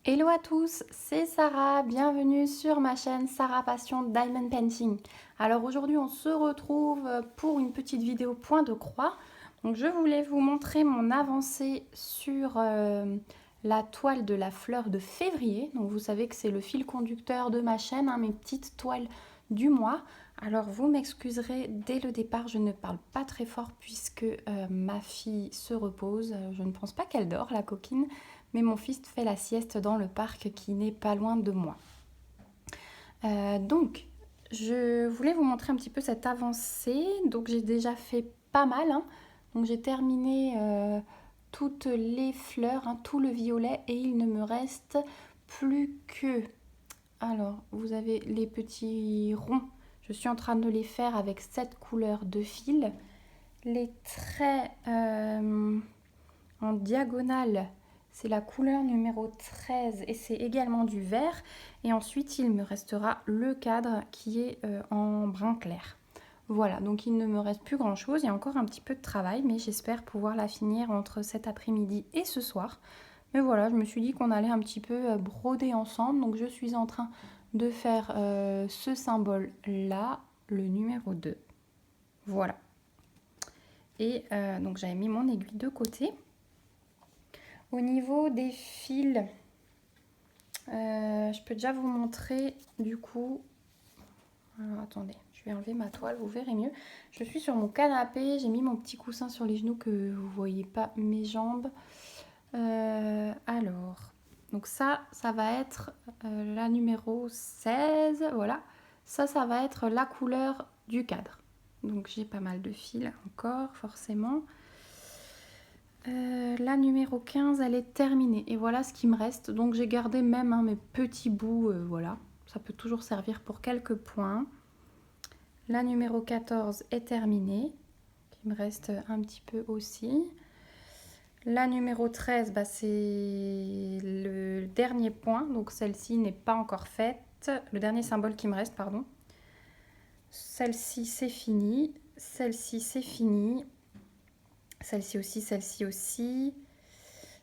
Hello à tous, c'est Sarah, bienvenue sur ma chaîne Sarah Passion Diamond Painting. Alors aujourd'hui on se retrouve pour une petite vidéo point de croix. Donc je voulais vous montrer mon avancée sur la toile de la fleur de février. Donc vous savez que c'est le fil conducteur de ma chaîne, hein, mes petites toiles du mois. Alors vous m'excuserez, dès le départ je ne parle pas très fort puisque ma fille se repose. Je ne pense pas qu'elle dort, la coquine, mais mon fils fait la sieste dans le parc qui n'est pas loin de moi. Donc, je voulais vous montrer un petit peu cette avancée. Donc, j'ai déjà fait pas mal, hein. Donc, j'ai terminé toutes les fleurs, hein, tout le violet, et il ne me reste plus que... Alors, vous avez les petits ronds. Je suis en train de les faire avec cette couleur de fil. Les traits en diagonale, c'est la couleur numéro 13 et c'est également du vert. Et ensuite, il me restera le cadre qui est en brun clair. Voilà, donc il ne me reste plus grand chose. Il y a encore un petit peu de travail, mais j'espère pouvoir la finir entre cet après-midi et ce soir. Mais voilà, je me suis dit qu'on allait un petit peu broder ensemble. Donc je suis en train de faire ce symbole-là, le numéro 2. Voilà. Et donc j'avais mis mon aiguille de côté. Au niveau des fils, je peux déjà vous montrer du coup. Alors attendez, je vais enlever ma toile, vous verrez mieux. Je suis sur mon canapé, j'ai mis mon petit coussin sur les genoux que vous voyez pas mes jambes. Alors, donc ça va être la numéro 16, voilà. Ça va être la couleur du cadre. Donc j'ai pas mal de fils encore, forcément. La numéro 15, elle est terminée. Et voilà ce qui me reste. Donc j'ai gardé même mes petits bouts. Voilà. Ça peut toujours servir pour quelques points. La numéro 14 est terminée. Il me reste un petit peu aussi. La numéro 13, c'est le dernier point. Donc celle-ci n'est pas encore faite. Le dernier symbole qui me reste, pardon. Celle-ci, c'est fini. Celle-ci, c'est fini. Celle-ci aussi, celle-ci aussi.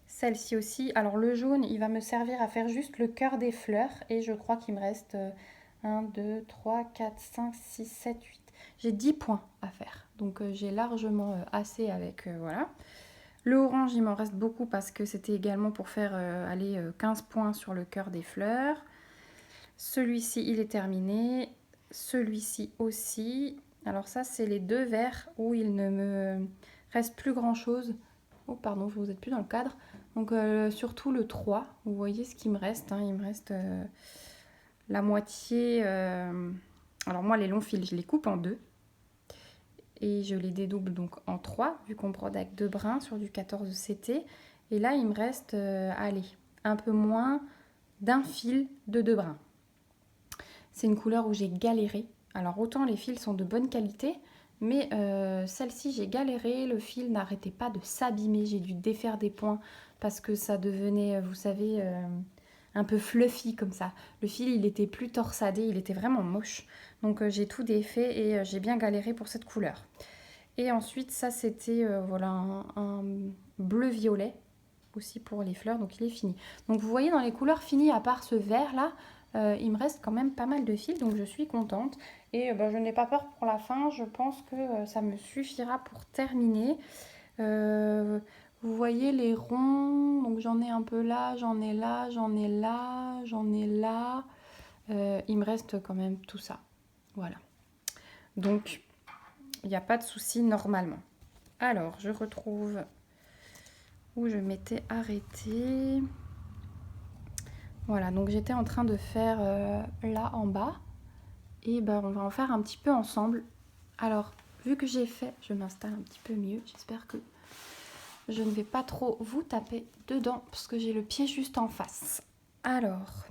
Celle-ci aussi. Alors le jaune, il va me servir à faire juste le cœur des fleurs. Et je crois qu'il me reste 1, 2, 3, 4, 5, 6, 7, 8. J'ai 10 points à faire. Donc j'ai largement assez avec... voilà. Le orange, il m'en reste beaucoup parce que c'était également pour faire 15 points sur le cœur des fleurs. Celui-ci, il est terminé. Celui-ci aussi. Alors ça, c'est les deux verts où il ne me reste plus grand-chose. Oh pardon, vous n'êtes plus dans le cadre. Donc surtout le 3, vous voyez ce qu'il me reste. Hein, il me reste la moitié. Alors moi, les longs fils, je les coupe en deux. Et je les dédouble donc en 3, vu qu'on brode avec 2 brins sur du 14 CT. Et là, il me reste, allez, un peu moins d'un fil de 2 brins. C'est une couleur où j'ai galéré. Alors autant les fils sont de bonne qualité, mais celle-ci j'ai galéré, le fil n'arrêtait pas de s'abîmer, j'ai dû défaire des points parce que ça devenait, vous savez, un peu fluffy comme ça. Le fil il était plus torsadé, il était vraiment moche. Donc j'ai tout défait et j'ai bien galéré pour cette couleur. Et ensuite ça c'était voilà un bleu-violet aussi pour les fleurs, donc il est fini. Donc vous voyez dans les couleurs finies, à part ce vert là, il me reste quand même pas mal de fils, donc je suis contente. Et je n'ai pas peur pour la fin, je pense que ça me suffira pour terminer. Vous voyez les ronds, donc j'en ai un peu là, j'en ai là, j'en ai là, j'en ai là. Il me reste quand même tout ça. Voilà. Donc, il n'y a pas de souci normalement. Alors, je retrouve où je m'étais arrêtée. Voilà, donc j'étais en train de faire là en bas. Et on va en faire un petit peu ensemble. Alors, vu que j'ai fait, je m'installe un petit peu mieux. J'espère que je ne vais pas trop vous taper dedans parce que j'ai le pied juste en face. Alors,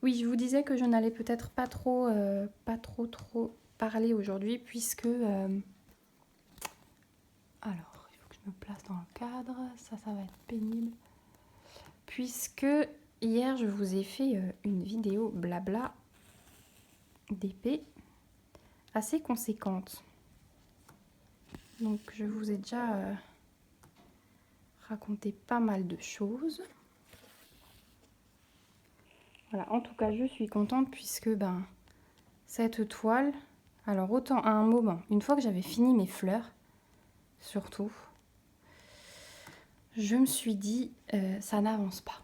oui, je vous disais que je n'allais peut-être pas trop parler aujourd'hui puisque... alors, il faut que je me place dans le cadre. Ça va être pénible. Puisque hier, je vous ai fait une vidéo blabla d'épée assez conséquente. Donc je vous ai déjà raconté pas mal de choses. Voilà, en tout cas, je suis contente puisque cette toile, alors autant à un moment, une fois que j'avais fini mes fleurs, surtout, je me suis dit, ça n'avance pas.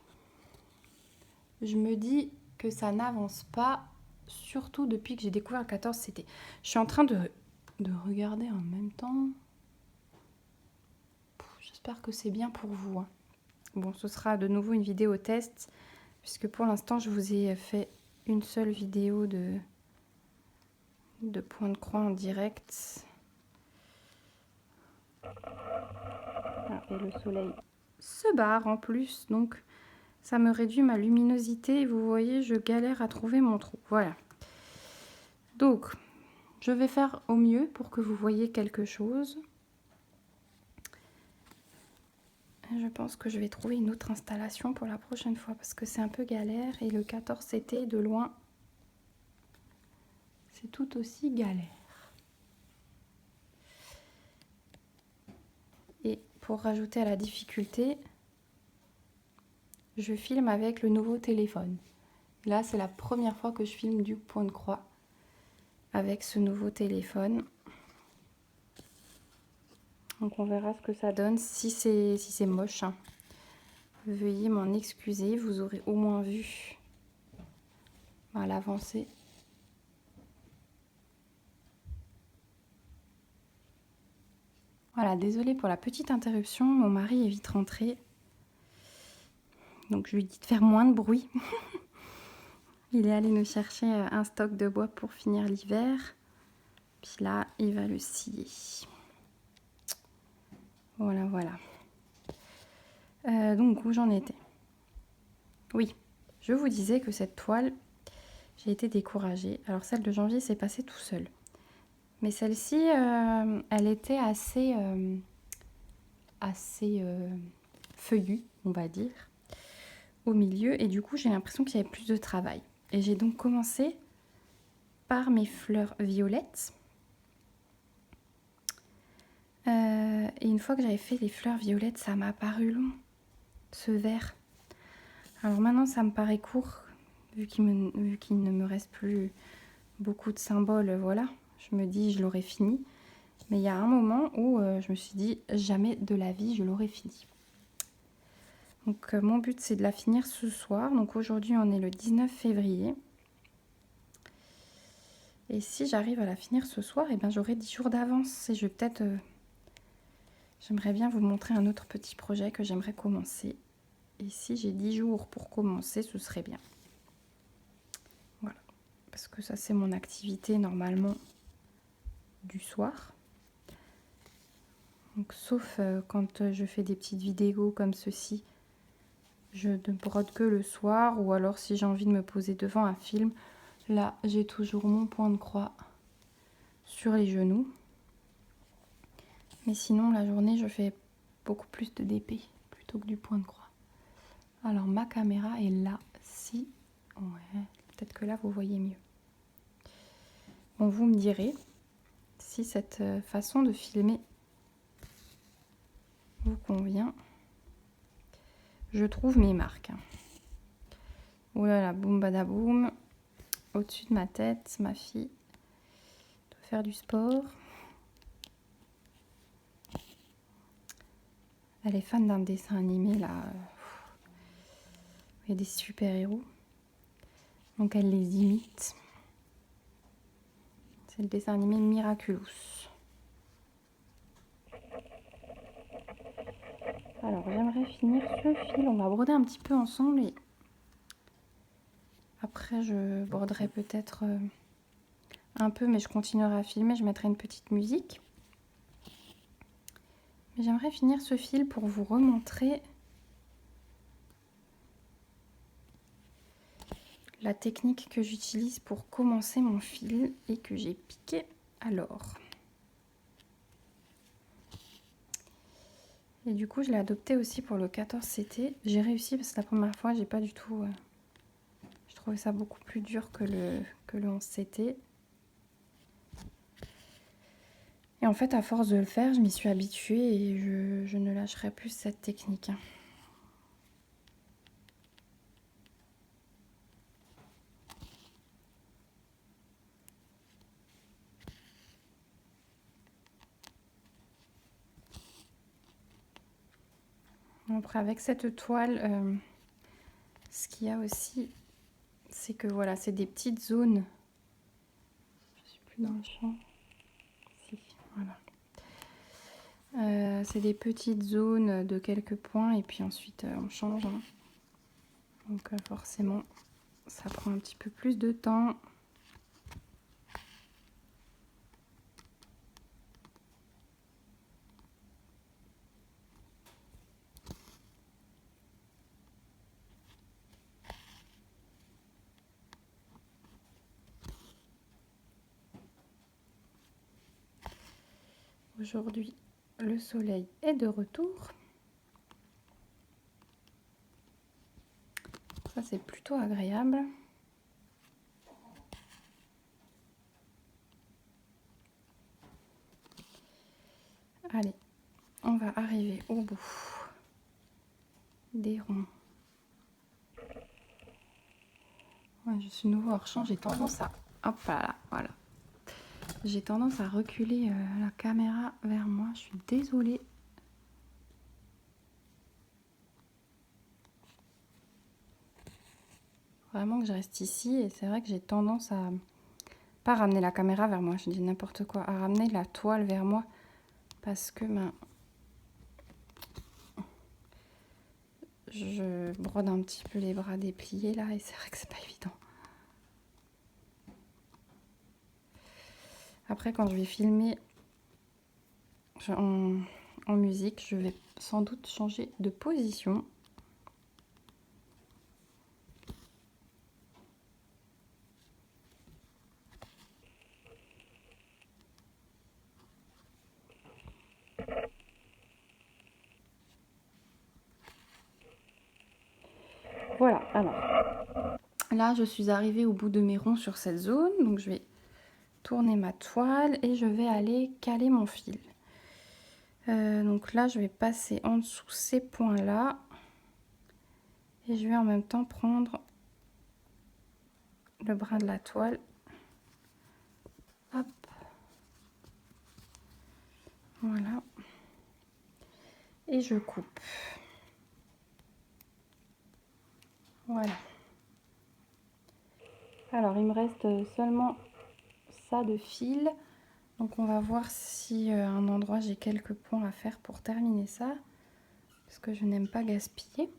Je me dis que ça n'avance pas, surtout depuis que j'ai découvert le 14CT. Je suis en train de regarder en même temps. J'espère que c'est bien pour vous, hein. Bon, ce sera de nouveau une vidéo test, puisque pour l'instant, je vous ai fait une seule vidéo de point de croix en direct. Ah, et le soleil se barre en plus, donc ça me réduit ma luminosité. Et vous voyez, je galère à trouver mon trou. Voilà. Donc, je vais faire au mieux pour que vous voyez quelque chose. Je pense que je vais trouver une autre installation pour la prochaine fois parce que c'est un peu galère et le 14CT de loin, c'est tout aussi galère. Et pour rajouter à la difficulté, je filme avec le nouveau téléphone. Là, c'est la première fois que je filme du point de croix avec ce nouveau téléphone. Donc on verra ce que ça donne. Si c'est moche, hein, veuillez m'en excuser. Vous aurez au moins vu à l'avancée. Voilà, désolée pour la petite interruption. Mon mari est vite rentré. Donc je lui dis de faire moins de bruit. Il est allé nous chercher un stock de bois pour finir l'hiver. Puis là, il va le scier. Voilà, voilà. Donc, où j'en étais? Oui, je vous disais que cette toile, j'ai été découragée. Alors, celle de janvier s'est passée tout seul. Mais celle-ci, elle était assez feuillue, on va dire, au milieu. Et du coup, j'ai l'impression qu'il y avait plus de travail. Et j'ai donc commencé par mes fleurs violettes. Et une fois que j'avais fait les fleurs violettes, ça m'a paru long, ce vert. Alors maintenant, ça me paraît court, vu qu'il ne me reste plus beaucoup de symboles, voilà. Je me dis, je l'aurai fini. Mais il y a un moment où je me suis dit, jamais de la vie, je l'aurai fini. Donc mon but, c'est de la finir ce soir. Donc aujourd'hui, on est le 19 février. Et si j'arrive à la finir ce soir, eh ben, j'aurai 10 jours d'avance. Et je vais peut-être... j'aimerais bien vous montrer un autre petit projet que j'aimerais commencer. Et si j'ai 10 jours pour commencer, ce serait bien. Voilà. Parce que ça, c'est mon activité normalement du soir. Donc, sauf quand je fais des petites vidéos comme ceci, je ne brode que le soir. Ou alors si j'ai envie de me poser devant un film, là, j'ai toujours mon point de croix sur les genoux. Mais sinon, la journée, je fais beaucoup plus de DP plutôt que du point de croix. Alors, ma caméra est là. Si, ouais, peut-être que là, vous voyez mieux. Bon, vous me direz si cette façon de filmer vous convient. Je trouve mes marques. Oh là là, boum badaboum. Au-dessus de ma tête, ma fille doit faire du sport. Elle est fan d'un dessin animé là. Il y a des super-héros. Donc elle les imite. C'est le dessin animé Miraculous. Alors j'aimerais finir ce fil. On va broder un petit peu ensemble et après je broderai peut-être un peu, mais je continuerai à filmer. Je mettrai une petite musique. Mais j'aimerais finir ce fil pour vous remontrer la technique que j'utilise pour commencer mon fil et que j'ai piqué à l'or. Et du coup, je l'ai adopté aussi pour le 14CT. J'ai réussi parce que la première fois, j'ai pas du tout... je trouvais ça beaucoup plus dur que le 11CT. Et en fait, à force de le faire, je m'y suis habituée et je ne lâcherai plus cette technique. Après, avec cette toile, ce qu'il y a aussi, c'est que voilà, c'est des petites zones. Je suis plus dans le champ. Si, voilà. C'est des petites zones de quelques points et puis ensuite on change. Hein. Donc forcément, ça prend un petit peu plus de temps. Aujourd'hui, le soleil est de retour. Ça, c'est plutôt agréable. Allez, on va arriver au bout des ronds. Ouais, je suis nouveau hors champ, j'ai tendance à... Hop là, voilà. J'ai tendance à reculer la caméra vers moi, je suis désolée. Vraiment que je reste ici et c'est vrai que j'ai tendance à... Pas ramener la caméra vers moi, je dis n'importe quoi, à ramener la toile vers moi parce que je brode un petit peu les bras dépliés là et c'est vrai que c'est pas évident. Après quand je vais filmer en musique, je vais sans doute changer de position. Voilà, alors là je suis arrivée au bout de mes ronds sur cette zone, donc je vais tourner ma toile et je vais aller caler mon fil. Donc là je vais passer en dessous ces points là et je vais en même temps prendre le brin de la toile. Hop. Voilà. Et je coupe. Voilà. Alors il me reste seulement ça de fil. Donc on va voir si à un endroit j'ai quelques points à faire pour terminer ça. Parce que je n'aime pas gaspiller.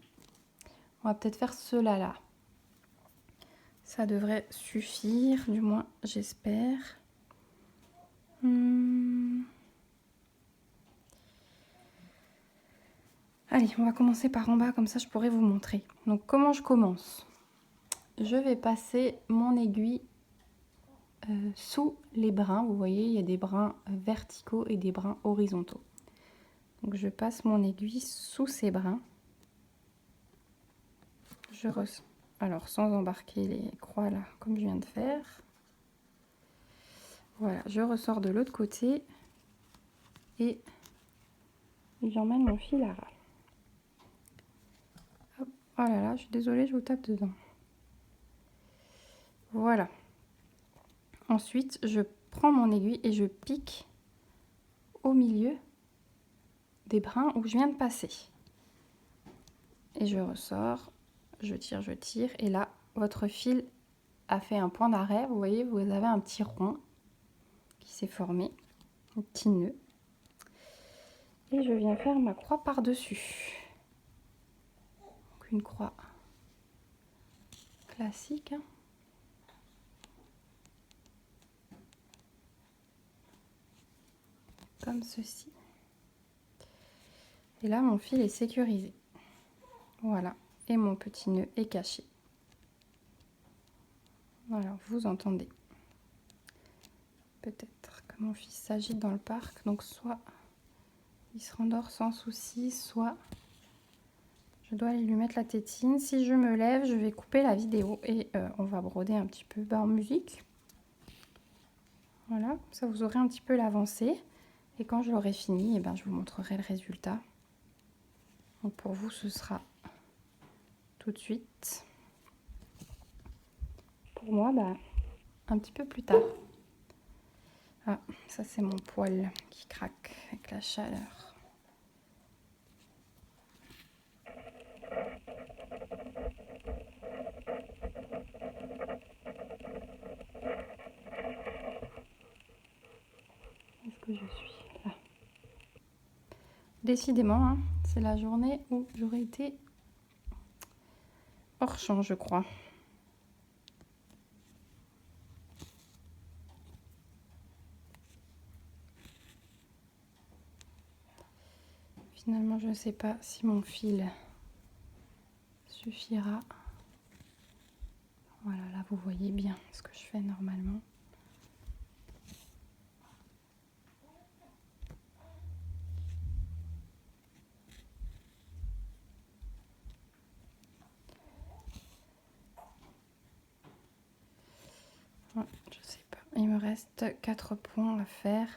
On va peut-être faire cela là. Ça devrait suffire, du moins j'espère. Allez, on va commencer par en bas, comme ça je pourrai vous montrer. Donc comment je commence? Je vais passer mon aiguille sous les brins. Vous voyez, il y a des brins verticaux et des brins horizontaux. Donc je passe mon aiguille sous ces brins. Alors sans embarquer les croix là, comme je viens de faire. Voilà, je ressors de l'autre côté et j'emmène mon fil à ras. Hop. Oh là là, je suis désolée, je vous tape dedans. Voilà. Ensuite, je prends mon aiguille et je pique au milieu des brins où je viens de passer. Et je ressors, je tire, et là, votre fil a fait un point d'arrêt. Vous voyez, vous avez un petit rond qui s'est formé, un petit nœud. Et je viens faire ma croix par-dessus. Donc une croix classique. Hein. Comme ceci. Et là, mon fil est sécurisé. Voilà. Et mon petit nœud est caché. Voilà, vous entendez. Peut-être que mon fils s'agite dans le parc. Donc soit il se rendort sans souci, soit je dois aller lui mettre la tétine. Si je me lève, je vais couper la vidéo et on va broder un petit peu en musique. Voilà, ça vous aurez un petit peu l'avancée. Et quand je l'aurai fini, je vous montrerai le résultat. Donc pour vous, ce sera tout de suite. Pour moi, un petit peu plus tard. Ah, ça c'est mon poêle qui craque avec la chaleur. que je suis là. Décidément, hein, c'est la journée où j'aurais été hors champ, je crois. Finalement, je ne sais pas si mon fil suffira. Voilà, là, vous voyez bien ce que je fais normalement. Ouais, je sais pas. Il me reste 4 points à faire.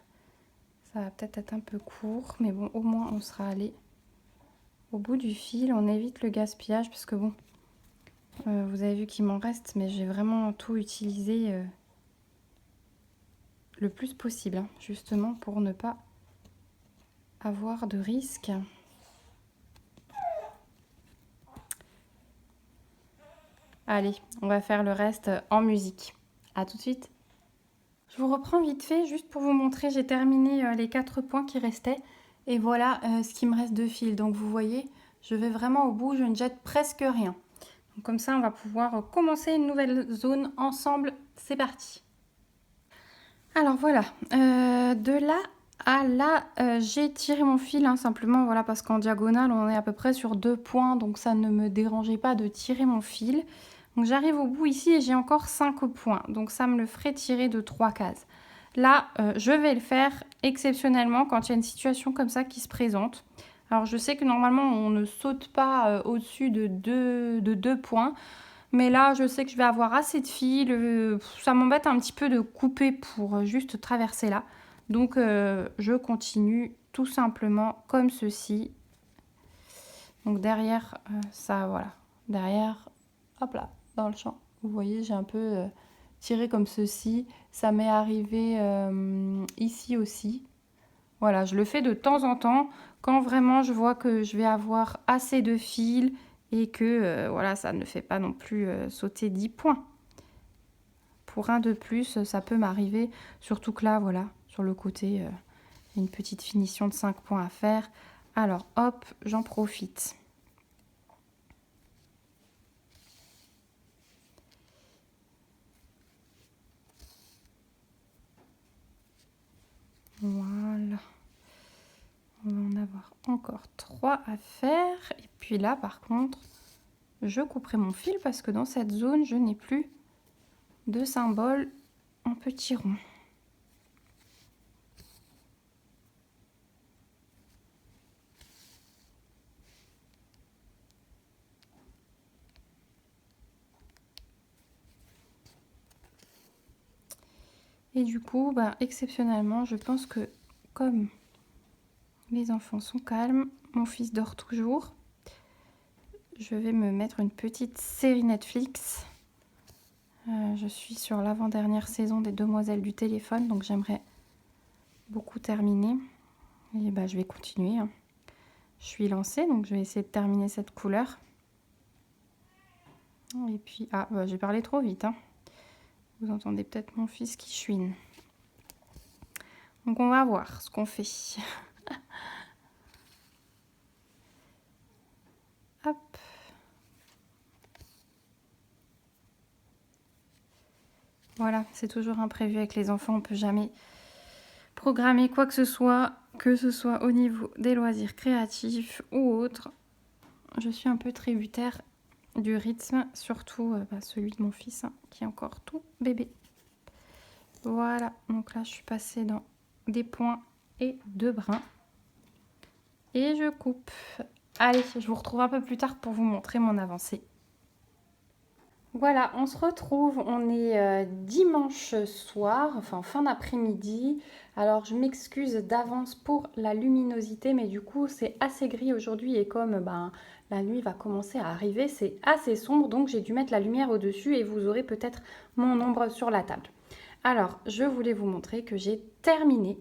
Ça va peut-être être un peu court, mais bon, au moins, on sera allé au bout du fil. On évite le gaspillage parce que bon, vous avez vu qu'il m'en reste, mais j'ai vraiment tout utilisé le plus possible, hein, justement pour ne pas avoir de risque. Allez, on va faire le reste en musique. À tout de suite. Je vous reprends vite fait, juste pour vous montrer, j'ai terminé les 4 points qui restaient. Et voilà ce qui me reste de fil. Donc vous voyez, je vais vraiment au bout, je ne jette presque rien. Donc, comme ça, on va pouvoir commencer une nouvelle zone ensemble. C'est parti. Alors voilà, de là à là, j'ai tiré mon fil, hein, simplement, voilà, parce qu'en diagonale, on est à peu près sur 2 points, donc ça ne me dérangeait pas de tirer mon fil. Donc j'arrive au bout ici et j'ai encore 5 points, donc ça me le ferait tirer de 3 cases. Là, je vais le faire exceptionnellement quand il y a une situation comme ça qui se présente. Alors je sais que normalement, on ne saute pas au-dessus de 2 points. Mais là, je sais que je vais avoir assez de fil. Ça m'embête un petit peu de couper pour juste traverser là. Donc, je continue tout simplement comme ceci. Donc, derrière, ça, voilà. Derrière, hop là, dans le champ. Vous voyez, j'ai un peu tiré comme ceci. Ça m'est arrivé ici aussi. Voilà, je le fais de temps en temps quand vraiment je vois que je vais avoir assez de fil et que voilà, ça ne fait pas non plus sauter 10 points. Pour un de plus, ça peut m'arriver, surtout que là, voilà, sur le côté, il y a une petite finition de 5 points à faire. Alors, hop, j'en profite. Voilà. On va en avoir encore 3 à faire. Et puis là, par contre, je couperai mon fil parce que dans cette zone, je n'ai plus de symbole en petit rond. Et du coup, bah, exceptionnellement, je pense que comme les enfants sont calmes, mon fils dort toujours, je vais me mettre une petite série Netflix. Je suis sur l'avant-dernière saison des Demoiselles du téléphone, donc j'aimerais beaucoup terminer. Et bah, je vais continuer, hein. Je suis lancée, donc je vais essayer de terminer cette couleur. Et puis, ah, bah, j'ai parlé trop vite, hein. Vous entendez peut-être mon fils qui chouine. Donc on va voir ce qu'on fait. Hop. Voilà, c'est toujours imprévu avec les enfants, on ne peut jamais programmer quoi que ce soit au niveau des loisirs créatifs ou autres. Je suis un peu tributaire du rythme, surtout celui de mon fils, hein, qui est encore tout bébé. Voilà, donc là je suis passée dans des points et 2 brins. Et je coupe. Allez, je vous retrouve un peu plus tard pour vous montrer mon avancée. Voilà, on se retrouve, on est dimanche soir, enfin fin d'après-midi. Alors je m'excuse d'avance pour la luminosité, mais du coup c'est assez gris aujourd'hui et comme la nuit va commencer à arriver, c'est assez sombre, donc j'ai dû mettre la lumière au-dessus et vous aurez peut-être mon ombre sur la table. Alors, je voulais vous montrer que j'ai terminé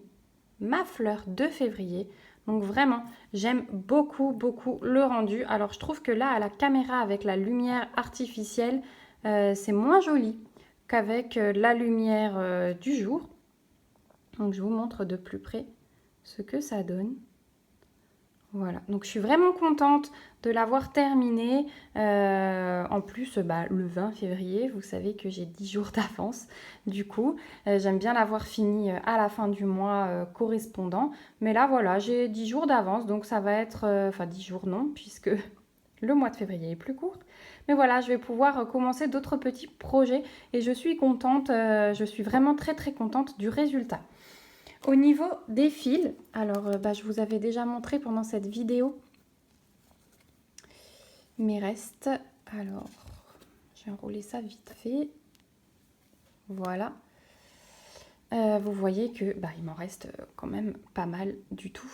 ma fleur de février. Donc vraiment, j'aime beaucoup, beaucoup le rendu. Alors, je trouve que là, à la caméra, avec la lumière artificielle, c'est moins joli qu'avec la lumière du jour. Donc je vous montre de plus près ce que ça donne. Voilà, donc je suis vraiment contente de l'avoir terminé. En plus, le 20 février, vous savez que j'ai 10 jours d'avance. Du coup, j'aime bien l'avoir fini à la fin du mois correspondant. Mais là, voilà, j'ai 10 jours d'avance, donc ça va être... Enfin, 10 jours non, puisque le mois de février est plus court. Mais voilà, je vais pouvoir commencer d'autres petits projets. Et je suis contente, je suis vraiment très très contente du résultat. Au niveau des fils, alors je vous avais déjà montré pendant cette vidéo mes restes. Alors, je vais enrouler ça vite fait. Voilà. Vous voyez que il m'en reste quand même pas mal du tout.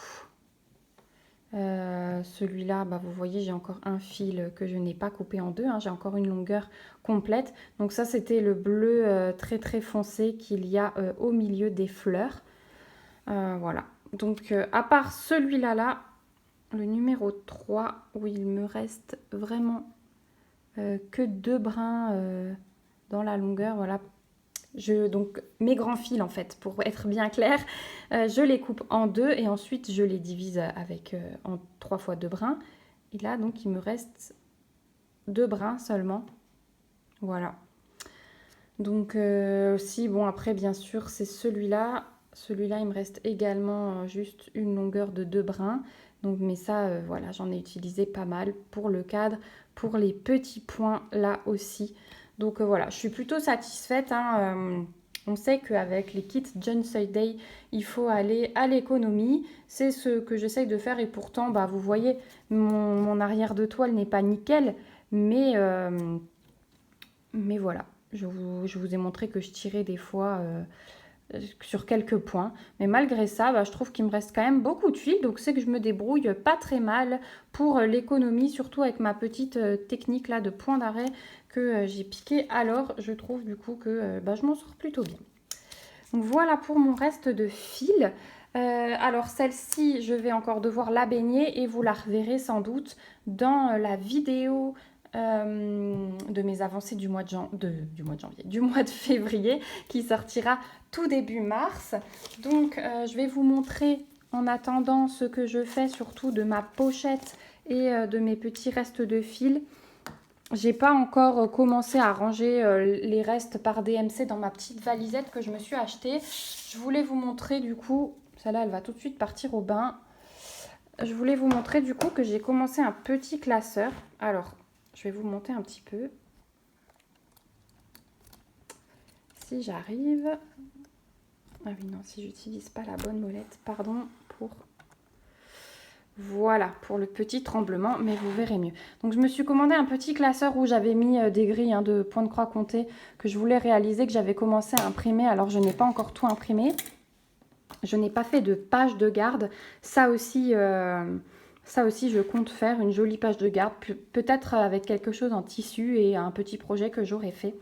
Celui-là, vous voyez, j'ai encore un fil que je n'ai pas coupé en deux. Hein, j'ai encore une longueur complète. Donc ça, c'était le bleu très très foncé qu'il y a au milieu des fleurs. Voilà, donc à part celui-là, le numéro 3, où il me reste vraiment que 2 brins dans la longueur, voilà. Donc mes grands fils, en fait, pour être bien clair, je les coupe en deux et ensuite je les divise avec en 3 fois 2 brins. Et là, donc, il me reste 2 brins seulement. Voilà. Donc, si, bon, après, bien sûr, c'est celui-là. Celui-là, il me reste également juste une longueur de 2 brins. Donc, mais ça, voilà, j'en ai utilisé pas mal pour le cadre, pour les petits points là aussi. Donc, voilà, je suis plutôt satisfaite. Hein, on sait qu'avec les kits Jeonsei Day, il faut aller à l'économie. C'est ce que j'essaye de faire et pourtant, vous voyez, mon arrière de toile n'est pas nickel. Mais voilà, je vous ai montré que je tirais des fois... sur quelques points, mais malgré ça, je trouve qu'il me reste quand même beaucoup de fils, donc c'est que je me débrouille pas très mal pour l'économie, surtout avec ma petite technique là de point d'arrêt que j'ai piqué. Alors, je trouve du coup que je m'en sors plutôt bien. Donc voilà pour mon reste de fils. Alors celle-ci, je vais encore devoir la baigner et vous la reverrez sans doute dans la vidéo de mes avancées du mois de février qui sortira tout début mars. Donc je vais vous montrer en attendant ce que je fais surtout de ma pochette et de mes petits restes de fil. J'ai pas encore commencé à ranger les restes par DMC dans ma petite valisette que je me suis achetée. Je voulais vous montrer du coup, celle-là elle va tout de suite partir au bain. Je voulais vous montrer du coup que j'ai commencé un petit classeur. Alors, je vais vous monter un petit peu. Si j'arrive... Ah oui, non, si j'utilise pas la bonne molette, pardon pour... Voilà, pour le petit tremblement, mais vous verrez mieux. Donc, je me suis commandé un petit classeur où j'avais mis des grilles de points de croix comptés que je voulais réaliser, que j'avais commencé à imprimer. Alors, je n'ai pas encore tout imprimé. Je n'ai pas fait de page de garde. Ça aussi, je compte faire une jolie page de garde, peut-être avec quelque chose en tissu et un petit projet que j'aurais fait.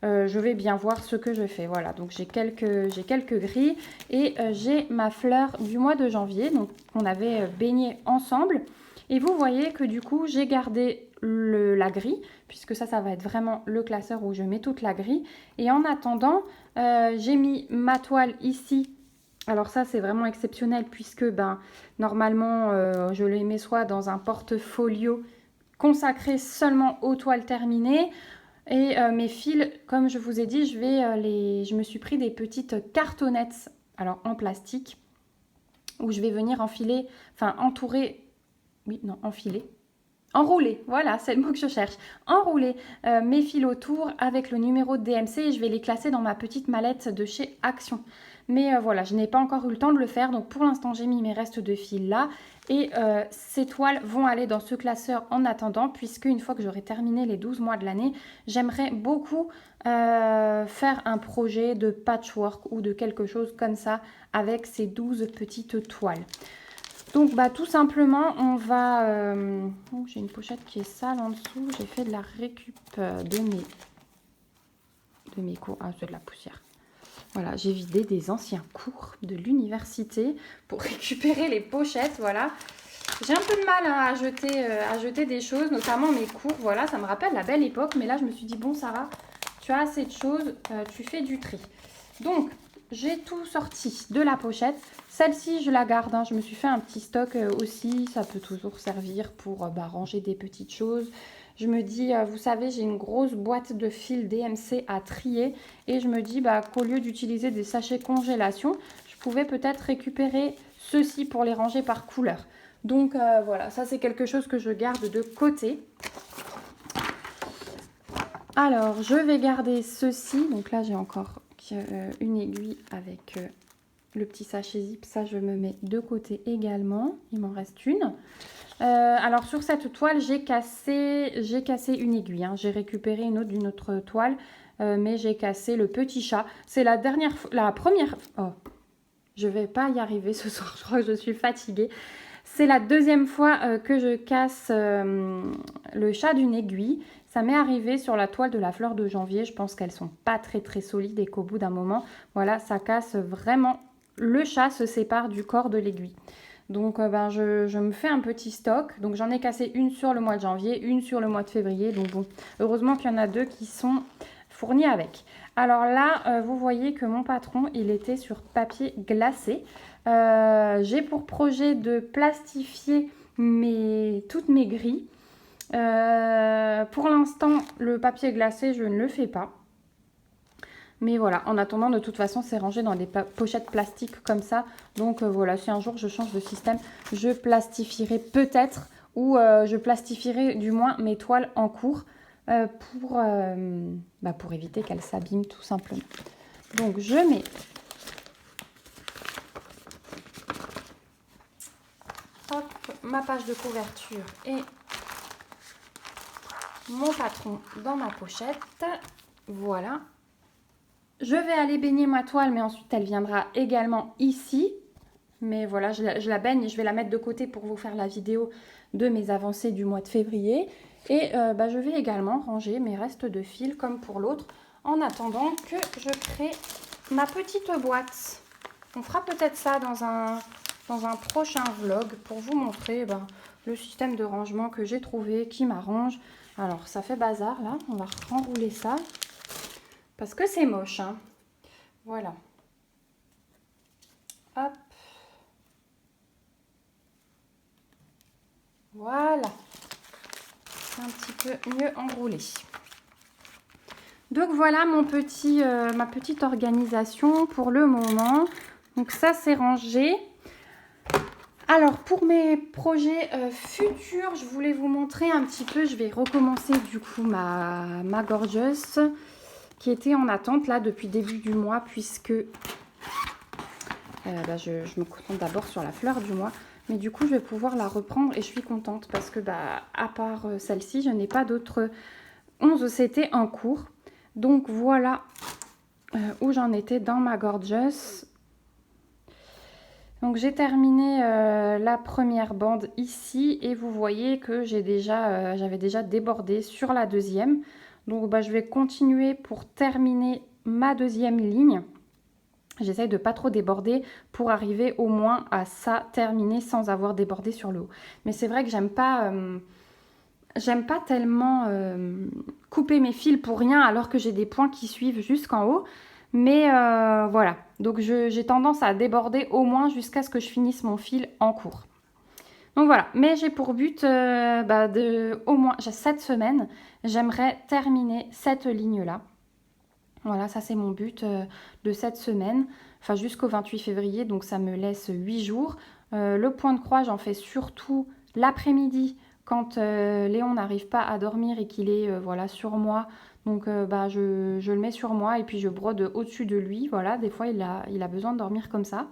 Je vais bien voir ce que je fais. Voilà, donc j'ai quelques grilles et j'ai ma fleur du mois de janvier, donc qu'on avait baigné ensemble. Et vous voyez que du coup, j'ai gardé la grille, puisque ça va être vraiment le classeur où je mets toute la grille. Et en attendant, j'ai mis ma toile ici. Alors ça, c'est vraiment exceptionnel puisque normalement, je les mets soit dans un portfolio consacré seulement aux toiles terminées. Et mes fils, comme je vous ai dit, je me suis pris des petites cartonnettes alors en plastique où je vais venir enfiler, entourer, oui, non, enfiler. Enrouler, voilà, c'est le mot que je cherche. Enrouler mes fils autour avec le numéro de DMC et je vais les classer dans ma petite mallette de chez Action. Mais voilà, je n'ai pas encore eu le temps de le faire. Donc pour l'instant, j'ai mis mes restes de fils là. Et ces toiles vont aller dans ce classeur en attendant, puisque une fois que j'aurai terminé les 12 mois de l'année, j'aimerais beaucoup faire un projet de patchwork ou de quelque chose comme ça avec ces 12 petites toiles. Donc tout simplement, on va... Oh, j'ai une pochette qui est sale en dessous. J'ai fait de la récup de mes cours. Ah, c'est de la poussière. Voilà, j'ai vidé des anciens cours de l'université pour récupérer les pochettes, voilà. J'ai un peu de mal à jeter des choses, notamment mes cours, voilà, ça me rappelle la belle époque. Mais là, je me suis dit, bon Sarah, tu as assez de choses, tu fais du tri. Donc, j'ai tout sorti de la pochette. Celle-ci, je la garde, hein. Je me suis fait un petit stock aussi. Ça peut toujours servir pour ranger des petites choses. Je me dis, vous savez, j'ai une grosse boîte de fil DMC à trier. Et je me dis qu'au lieu d'utiliser des sachets congélation, je pouvais peut-être récupérer ceux-ci pour les ranger par couleur. Donc voilà, ça c'est quelque chose que je garde de côté. Alors, je vais garder ceci. Donc là, j'ai encore une aiguille avec le petit sachet zip. Ça, je me mets de côté également. Il m'en reste une. Alors, sur cette toile, j'ai cassé une aiguille. Hein. J'ai récupéré une autre d'une autre toile. Mais j'ai cassé le petit chat. C'est la première... Oh, je vais pas y arriver ce soir. Je crois que je suis fatiguée. C'est la deuxième fois que je casse le chat d'une aiguille. Ça m'est arrivé sur la toile de la fleur de janvier. Je pense qu'elles sont pas très solides et qu'au bout d'un moment, voilà, ça casse vraiment. Le chat se sépare du corps de l'aiguille. Donc je me fais un petit stock. Donc j'en ai cassé une sur le mois de janvier, une sur le mois de février. Donc bon, heureusement qu'il y en a deux qui sont fournis avec. Alors là, vous voyez que mon patron, il était sur papier glacé. J'ai pour projet de plastifier toutes mes grilles. Pour l'instant, le papier glacé, je ne le fais pas. Mais voilà, en attendant, de toute façon, c'est rangé dans des pochettes plastiques comme ça. Donc voilà, si un jour je change de système, je plastifierai peut-être ou je plastifierai du moins mes toiles en cours pour éviter qu'elles s'abîment tout simplement. Donc je mets ma page de couverture et mon patron dans ma pochette. Voilà. Je vais aller baigner ma toile, mais ensuite elle viendra également ici. Mais voilà, je la baigne et je vais la mettre de côté pour vous faire la vidéo de mes avancées du mois de février. Et je vais également ranger mes restes de fil comme pour l'autre en attendant que je crée ma petite boîte. On fera peut-être ça dans un prochain vlog pour vous montrer le système de rangement que j'ai trouvé, qui m'arrange. Alors, ça fait bazar là, on va renrouler ça parce que c'est moche. Hein. Voilà. Hop. Voilà. C'est un petit peu mieux enroulé. Donc voilà ma petite organisation pour le moment. Donc ça, c'est rangé. Alors, pour mes projets futurs, je voulais vous montrer un petit peu. Je vais recommencer du coup ma Gorgeous qui était en attente là depuis début du mois puisque je me concentre d'abord sur la fleur du mois. Mais du coup, je vais pouvoir la reprendre et je suis contente parce que à part celle-ci, je n'ai pas d'autres 11 OCT en cours. Donc voilà où j'en étais dans ma Gorgeous. Donc j'ai terminé la première bande ici et vous voyez que j'avais déjà débordé sur la deuxième. Donc je vais continuer pour terminer ma deuxième ligne. J'essaye de pas trop déborder pour arriver au moins à ça terminer sans avoir débordé sur le haut. Mais c'est vrai que j'aime pas tellement couper mes fils pour rien alors que j'ai des points qui suivent jusqu'en haut. Mais voilà, donc j'ai tendance à déborder au moins jusqu'à ce que je finisse mon fil en cours. Donc voilà, mais j'ai pour but au moins cette semaine, j'aimerais terminer cette ligne-là. Voilà, ça c'est mon but de cette semaine, enfin jusqu'au 28 février, donc ça me laisse 8 jours. Le point de croix, j'en fais surtout l'après-midi quand Léon n'arrive pas à dormir et qu'il est sur moi. Donc je le mets sur moi et puis je brode au-dessus de lui. Voilà, des fois il a besoin de dormir comme ça.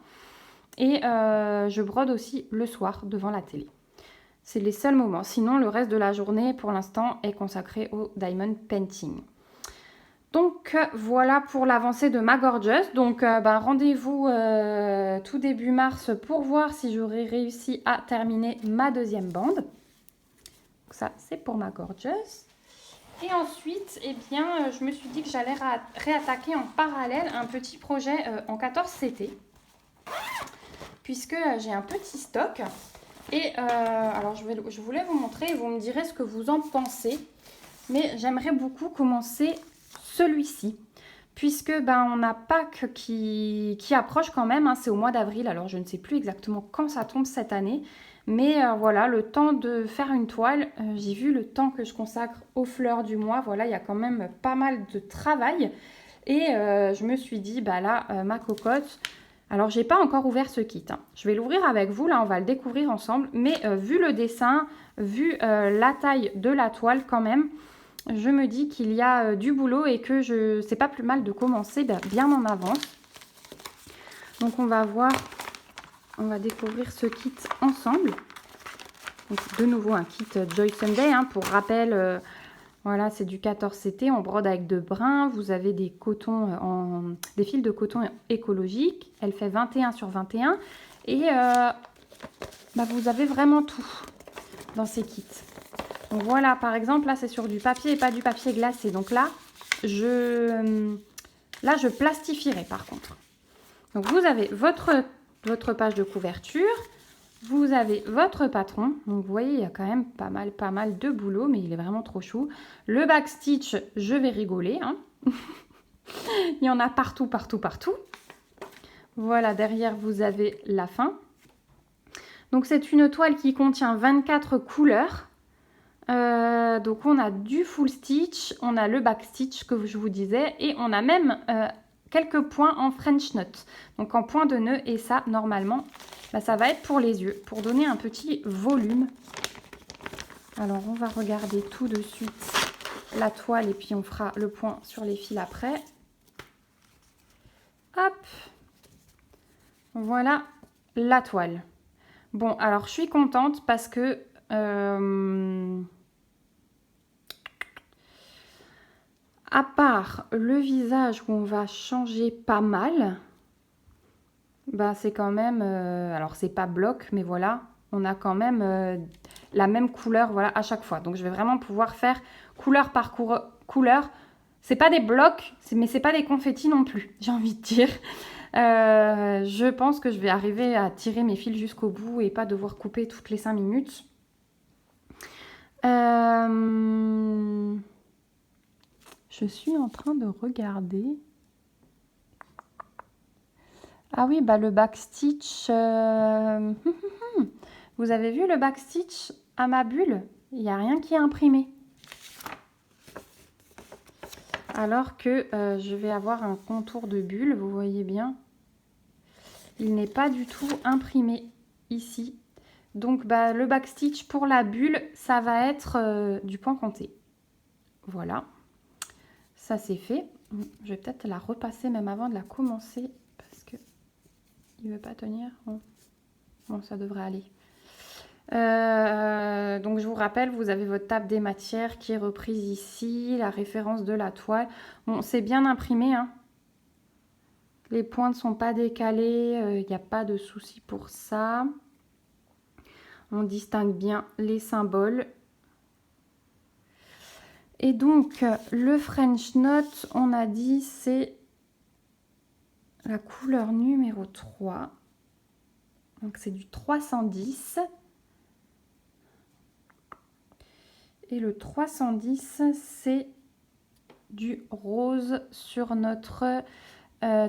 Et je brode aussi le soir devant la télé. C'est les seuls moments. Sinon, le reste de la journée, pour l'instant, est consacré au diamond painting. Donc voilà pour l'avancée de ma Gorgeous. Donc rendez-vous tout début mars pour voir si j'aurai réussi à terminer ma deuxième bande. Donc ça, c'est pour ma Gorgeous. Et ensuite, je me suis dit que j'allais réattaquer en parallèle un petit projet en 14 CT. Puisque j'ai un petit stock. Et alors, je voulais vous montrer et vous me direz ce que vous en pensez. Mais j'aimerais beaucoup commencer celui-ci. puisque ben, on a Pâques qui approche quand même, hein, c'est au mois d'avril, alors je ne sais plus exactement quand ça tombe cette année, mais voilà, le temps de faire une toile, j'ai vu le temps que je consacre aux fleurs du mois, voilà, il y a quand même pas mal de travail, et je me suis dit, bah là, ma cocotte, alors j'ai pas encore ouvert ce kit, hein. Je vais l'ouvrir avec vous, là on va le découvrir ensemble, mais vu le dessin, vu la taille de la toile quand même, je me dis qu'il y a du boulot et que c'est pas plus mal de commencer bien en avance. Donc on va voir, on va découvrir ce kit ensemble. Donc de nouveau un kit Joy Sunday, hein, pour rappel, voilà, c'est du 14CT, on brode avec de brun. Vous avez des cotons des fils de coton écologiques. Elle fait 21 sur 21 et bah, vous avez vraiment tout dans ces kits. Donc voilà, par exemple, là c'est sur du papier et pas du papier glacé. Donc là, je plastifierai par contre. Donc vous avez votre page de couverture, vous avez votre patron. Donc vous voyez, il y a quand même pas mal de boulot, mais il est vraiment trop chou. Le backstitch, je vais rigoler, hein. Il y en a partout. Voilà, derrière vous avez la fin. Donc c'est une toile qui contient 24 couleurs. Donc on a du full stitch, on a le back stitch que je vous disais et on a même quelques points en French knot, donc en point de nœud, et ça normalement bah, ça va être pour les yeux, pour donner un petit volume. Alors on va regarder tout de suite la toile et puis on fera le point sur les fils après. Hop, voilà la toile. Bon, alors je suis contente parce que à part le visage où on va changer pas mal, bah c'est quand même, alors c'est pas bloc, mais voilà, on a quand même la même couleur, voilà, à chaque fois. Donc je vais vraiment pouvoir faire couleur par couleur. C'est pas des blocs, mais c'est pas des confettis non plus, j'ai envie de dire. Je pense que je vais arriver à tirer mes fils jusqu'au bout et pas devoir couper toutes les 5 minutes. Je suis en train de regarder. Ah oui, bah le backstitch. Vous avez vu le backstitch à ma bulle? Il n'y a rien qui est imprimé. Alors que je vais avoir un contour de bulle, vous voyez bien. Il n'est pas du tout imprimé ici. Donc bah, le backstitch pour la bulle, ça va être du point compté. Voilà. Ça c'est fait. Je vais peut-être la repasser même avant de la commencer parce que il veut pas tenir. Bon, ça devrait aller. Donc je vous rappelle, vous avez votre table des matières qui est reprise ici, la référence de la toile. Bon, c'est bien imprimé, hein. Les points ne sont pas décalés, il n'y a pas de souci pour ça. On distingue bien les symboles. Et donc, le French Knot, on a dit, c'est la couleur numéro 3. Donc, c'est du 310. Et le 310, c'est du rose sur notre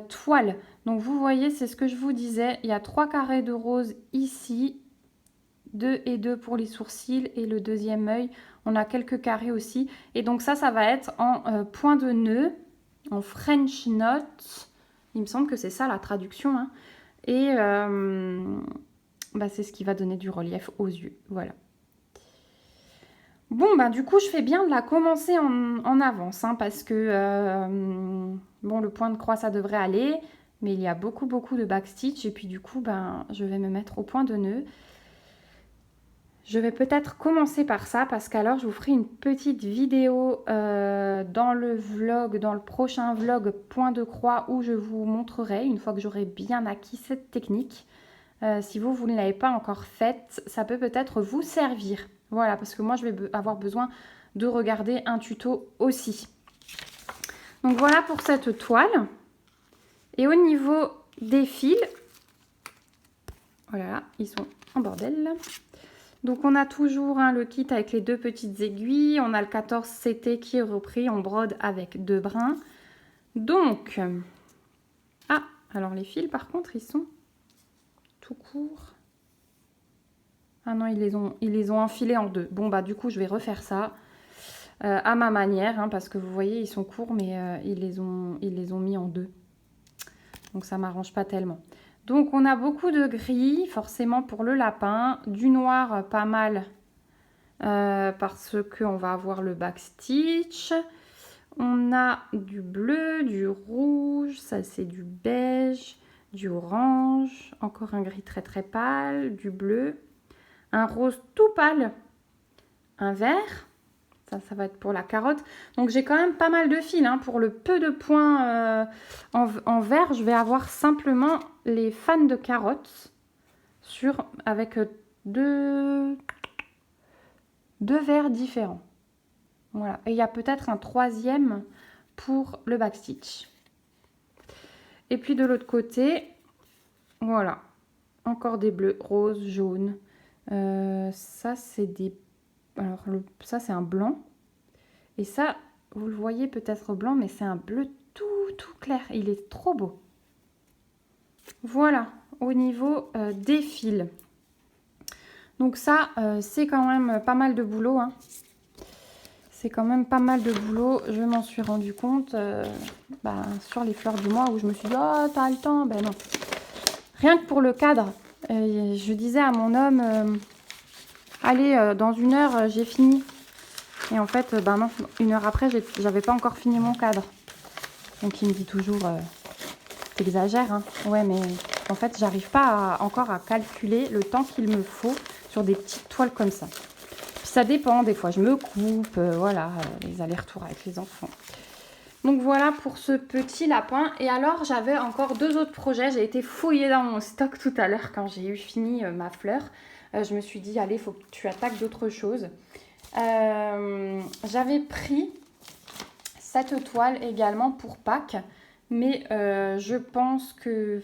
toile. Donc, vous voyez, c'est ce que je vous disais. Il y a 3 carrés de rose ici. 2 et 2 pour les sourcils et le deuxième œil. On a quelques carrés aussi. Et donc ça va être en point de nœud, en French Knot. Il me semble que c'est ça la traduction, hein. Et bah, c'est ce qui va donner du relief aux yeux. Voilà. Bon, bah, du coup, je fais bien de la commencer en avance, hein, parce que bon, le point de croix, ça devrait aller. Mais il y a beaucoup de backstitch. Et puis du coup, ben, je vais me mettre au point de nœud. Je vais peut-être commencer par ça parce qu'alors je vous ferai une petite vidéo dans le vlog, dans le prochain vlog point de croix où je vous montrerai une fois que j'aurai bien acquis cette technique. Si vous ne l'avez pas encore faite, ça peut peut-être vous servir. Voilà, parce que moi je vais avoir besoin de regarder un tuto aussi. Donc voilà pour cette toile. Et au niveau des fils, voilà, ils sont en bordel. Donc on a toujours le kit avec les 2 petites aiguilles, on a le 14CT qui est repris, on brode avec 2 brins. Donc, ah, alors les fils par contre, ils sont tout courts. Ah non, ils les ont enfilés en deux. Bon, bah du coup, je vais refaire ça à ma manière, hein, parce que vous voyez, ils sont courts, mais ils les ont mis en deux. Donc, ça m'arrange pas tellement. Donc, on a beaucoup de gris, forcément, pour le lapin. Du noir, pas mal, parce qu'on va avoir le backstitch. On a du bleu, du rouge, ça c'est du beige, du orange, encore un gris très très pâle, du bleu, un rose tout pâle, un vert, ça va être pour la carotte. Donc j'ai quand même pas mal de fils, hein. Pour le peu de points en vert, je vais avoir simplement les fans de carottes avec deux verts différents. Voilà, et il y a peut-être un troisième pour le backstitch. Et puis de l'autre côté, voilà, encore des bleus, roses, jaunes. Ça, c'est des... Alors, ça, c'est un blanc. Et ça, vous le voyez peut-être blanc, mais c'est un bleu tout clair. Il est trop beau. Voilà, au niveau des fils. Donc ça, c'est quand même pas mal de boulot, hein. C'est quand même pas mal de boulot. Je m'en suis rendu compte sur les fleurs du mois où je me suis dit « Oh, t'as le temps ?» Ben non. Rien que pour le cadre, je disais à mon homme « Allez, dans 1 heure, j'ai fini. » Et en fait, non, 1 heure après, j'avais pas encore fini mon cadre. Donc il me dit toujours « T'exagères, hein ?» Ouais, mais en fait, j'arrive pas encore à calculer le temps qu'il me faut sur des petites toiles comme ça. Ça dépend, des fois je me coupe, voilà, les allers-retours avec les enfants. Donc voilà pour ce petit lapin. Et alors j'avais encore 2 autres projets. J'ai été fouillée dans mon stock tout à l'heure quand j'ai eu fini ma fleur. Je me suis dit, allez, il faut que tu attaques d'autres choses. J'avais pris cette toile également pour Pâques. Mais je pense que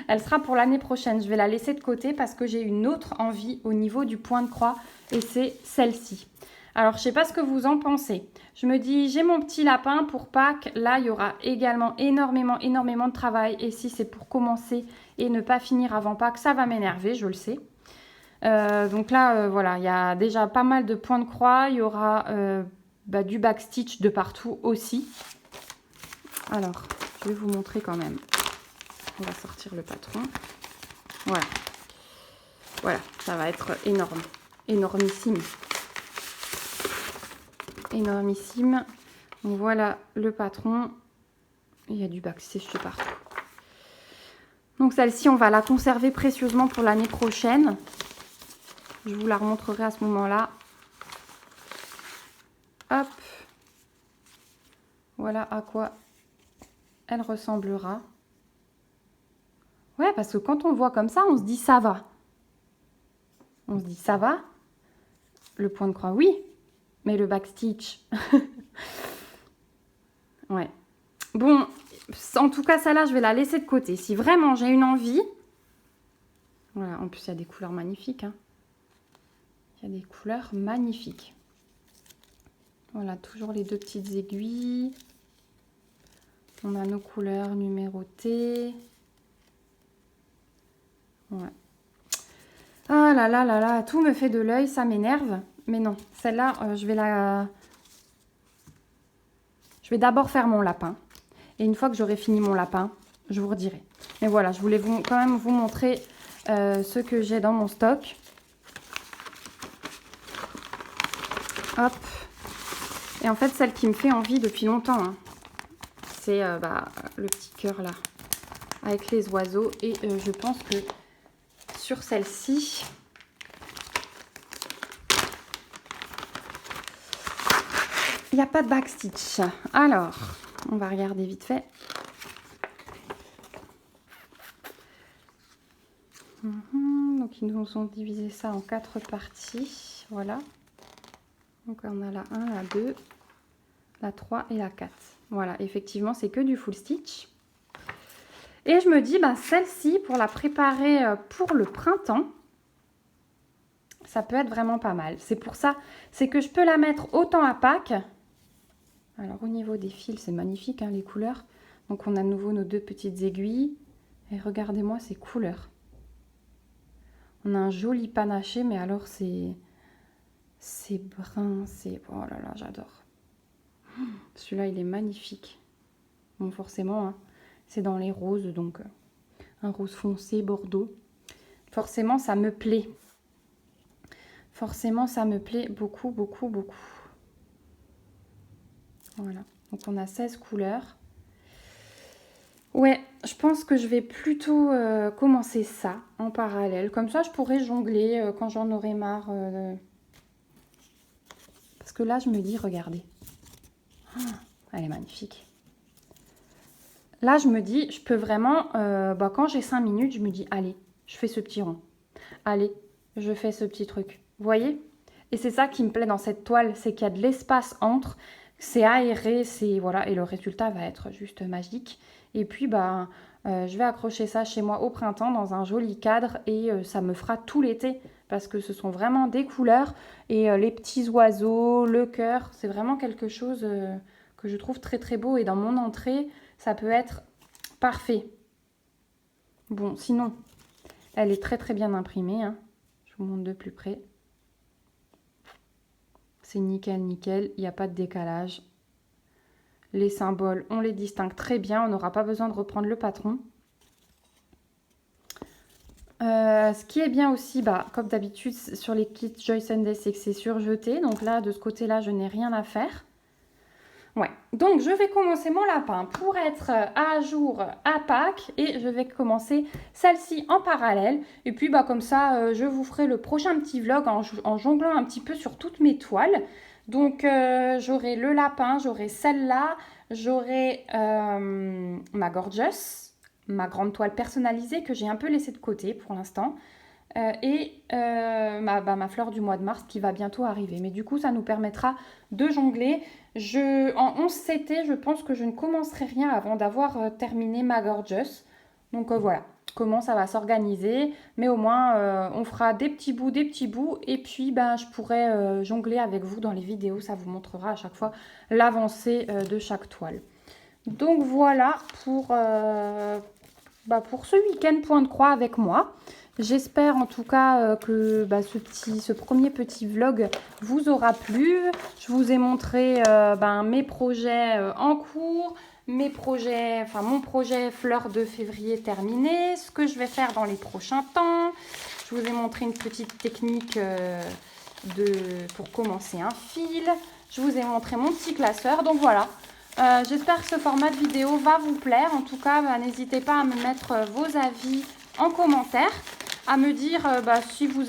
elle sera pour l'année prochaine. Je vais la laisser de côté parce que j'ai une autre envie au niveau du point de croix. Et c'est celle-ci. Alors, je ne sais pas ce que vous en pensez. Je me dis, j'ai mon petit lapin pour Pâques. Là, il y aura également énormément de travail. Et si c'est pour commencer et ne pas finir avant Pâques, ça va m'énerver, je le sais. Donc là, voilà, il y a déjà pas mal de points de croix. Il y aura du backstitch de partout aussi. Alors, je vais vous montrer quand même. On va sortir le patron. Voilà. Voilà, ça va être énorme. Énormissime. Énormissime. Donc voilà le patron. Il y a du backstitch de partout. Donc celle-ci, on va la conserver précieusement pour l'année prochaine. Je vous la remontrerai à ce moment-là. Hop. Voilà à quoi elle ressemblera. Ouais, parce que quand on le voit comme ça, on se dit ça va. On se dit ça va. Le point de croix, oui. Mais le backstitch. Ouais. Bon, en tout cas, celle-là, je vais la laisser de côté. Si vraiment j'ai une envie... Voilà, en plus, il y a des couleurs magnifiques, hein. Il y a des couleurs magnifiques. Voilà, toujours les 2 petites aiguilles. On a nos couleurs numérotées. Ouais. Ah là là là là, tout me fait de l'œil, ça m'énerve. Mais non, celle-là, je vais d'abord faire mon lapin. Et une fois que j'aurai fini mon lapin, je vous redirai. Mais voilà, je voulais quand même vous montrer ce que j'ai dans mon stock. Hop. Et en fait, celle qui me fait envie depuis longtemps, hein, c'est le petit cœur là, avec les oiseaux. Et je pense que sur celle-ci, il n'y a pas de backstitch. Alors, on va regarder vite fait. Donc, ils nous ont divisé ça en 4 parties. Voilà. Donc, on a la 1, la 2, la 3 et la 4. Voilà, effectivement, c'est que du full stitch. Et je me dis, celle-ci, pour la préparer pour le printemps, ça peut être vraiment pas mal. C'est pour ça, c'est que je peux la mettre autant à Pâques. Alors au niveau des fils, c'est magnifique hein, les couleurs. Donc on a de nouveau nos deux petites aiguilles. Et regardez-moi ces couleurs. On a un joli panaché, mais alors c'est brun, c'est... Oh là là, j'adore. Celui-là, il est magnifique. Bon, forcément, hein, c'est dans les roses, donc un rose foncé, bordeaux. Forcément, ça me plaît. Forcément, ça me plaît beaucoup, beaucoup, beaucoup. Voilà. Donc, on a 16 couleurs. Ouais, je pense que je vais plutôt commencer ça en parallèle. Comme ça, je pourrais jongler quand j'en aurai marre. Parce que là, je me dis, regardez. Oh, elle est magnifique. Là, je me dis, je peux vraiment... quand j'ai 5 minutes, je me dis, allez, je fais ce petit rond. Allez, je fais ce petit truc. Vous voyez? Et c'est ça qui me plaît dans cette toile, c'est qu'il y a de l'espace entre. C'est aéré, c'est... Voilà, et le résultat va être juste magique. Et puis, je vais accrocher ça chez moi au printemps dans un joli cadre et ça me fera tout l'été parce que ce sont vraiment des couleurs et les petits oiseaux, le cœur, c'est vraiment quelque chose que je trouve très très beau et dans mon entrée, ça peut être parfait. Bon, sinon, elle est très très bien imprimée, hein. Je vous montre de plus près. C'est nickel, nickel, il n'y a pas de décalage. Les symboles, on les distingue très bien, on n'aura pas besoin de reprendre le patron. Ce qui est bien aussi, comme d'habitude sur les kits Joy Sunday, c'est que c'est surjeté. Donc là, de ce côté-là, je n'ai rien à faire. Ouais, donc je vais commencer mon lapin pour être à jour à Pâques. Et je vais commencer celle-ci en parallèle. Et puis comme ça, je vous ferai le prochain petit vlog en jonglant un petit peu sur toutes mes toiles. Donc j'aurai le lapin, j'aurai celle-là, j'aurai ma Gorgeous, ma grande toile personnalisée que j'ai un peu laissée de côté pour l'instant. Et ma fleur du mois de mars qui va bientôt arriver. Mais du coup, ça nous permettra de jongler. En 11 CT, je pense que je ne commencerai rien avant d'avoir terminé ma Gorgeous. Donc voilà comment ça va s'organiser. Mais au moins, on fera des petits bouts. Et puis, je pourrai jongler avec vous dans les vidéos. Ça vous montrera à chaque fois l'avancée de chaque toile. Donc voilà pour ce week-end point de croix avec moi. J'espère en tout cas que ce premier petit vlog vous aura plu. Je vous ai montré mes projets en cours, mon projet fleurs de février terminé, ce que je vais faire dans les prochains temps. Je vous ai montré une petite technique pour commencer un fil. Je vous ai montré mon petit classeur. Donc voilà. J'espère que ce format de vidéo va vous plaire. En tout cas, n'hésitez pas à me mettre vos avis en commentaire, à me dire si vous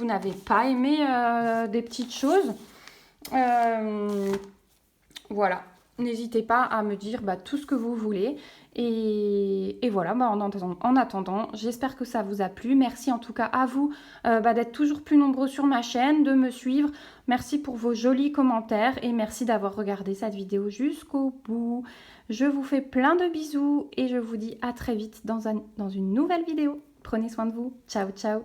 n'avez pas aimé des petites choses. Voilà, n'hésitez pas à me dire tout ce que vous voulez. Et voilà, en attendant, j'espère que ça vous a plu. Merci en tout cas à vous d'être toujours plus nombreux sur ma chaîne, de me suivre. Merci pour vos jolis commentaires et merci d'avoir regardé cette vidéo jusqu'au bout. Je vous fais plein de bisous et je vous dis à très vite dans une nouvelle vidéo. Prenez soin de vous. Ciao, ciao.